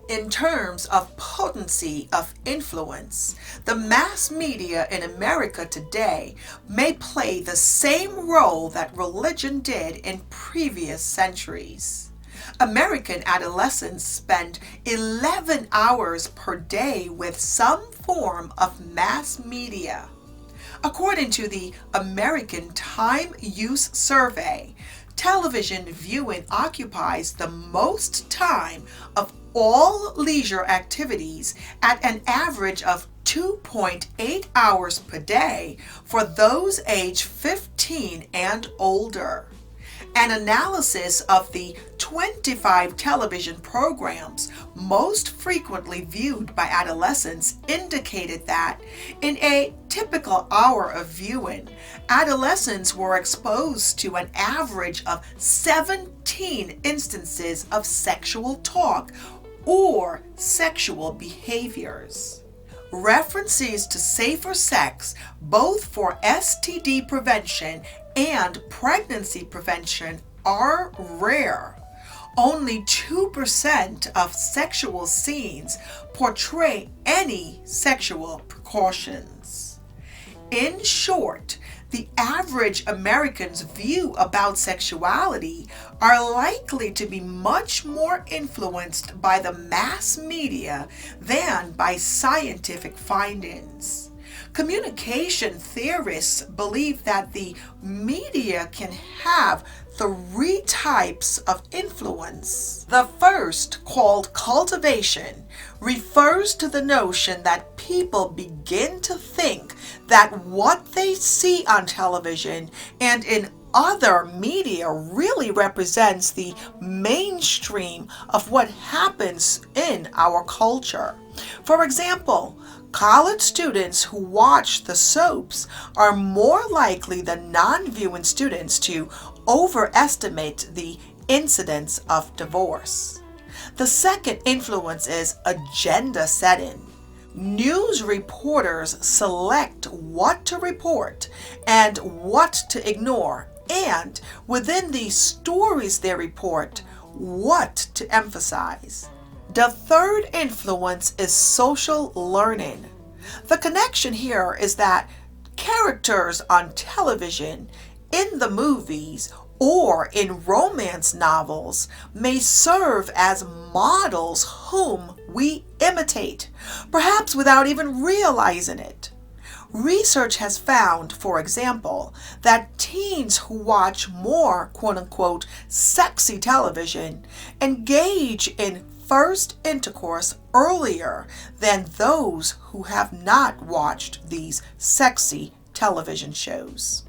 In terms of potency of influence, the mass media in America today may play the same role that religion did in previous centuries. American adolescents spend 11 hours per day with some form of mass media. According to the American Time Use Survey, television viewing occupies the most time of all leisure activities at an average of 2.8 hours per day for those age 15 and older. An analysis of the 25 television programs most frequently viewed by adolescents indicated that in a typical hour of viewing, adolescents were exposed to an average of 17 instances of sexual talk or sexual behaviors. References to safer sex, both for STD prevention and pregnancy prevention, are rare. Only 2% of sexual scenes portray any sexual precautions. In short, the average American's view about sexuality are likely to be much more influenced by the mass media than by scientific findings. Communication theorists believe that the media can have three types of influence. The first, called cultivation, refers to the notion that people begin to think that what they see on television and in other media really represents the mainstream of what happens in our culture. For example, college students who watch the soaps are more likely than non-viewing students to overestimate the incidence of divorce. The second influence is agenda setting. News reporters select what to report and what to ignore, and within the stories they report, what to emphasize. The third influence is social learning. The connection here is that characters on television, in the movies, or in romance novels may serve as models whom we imitate, perhaps without even realizing it. Research has found, for example, that teens who watch more quote-unquote sexy television engage in first intercourse earlier than those who have not watched these sexy television shows.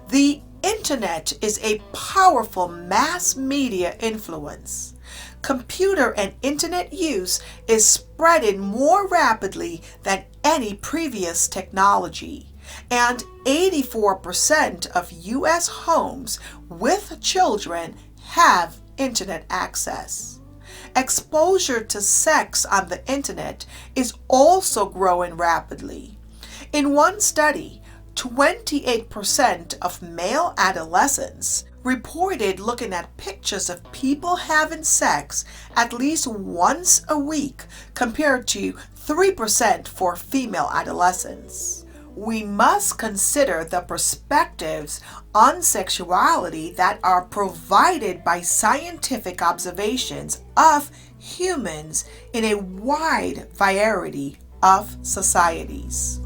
The Internet is a powerful mass media influence. Computer and internet use is spreading more rapidly than any previous technology, and 84% of U.S. homes with children have internet access. Exposure to sex on the internet is also growing rapidly. In one study, 28% of male adolescents reported looking at pictures of people having sex at least once a week, compared to 3% for female adolescents. We must consider the perspectives on sexuality that are provided by scientific observations of humans in a wide variety of societies.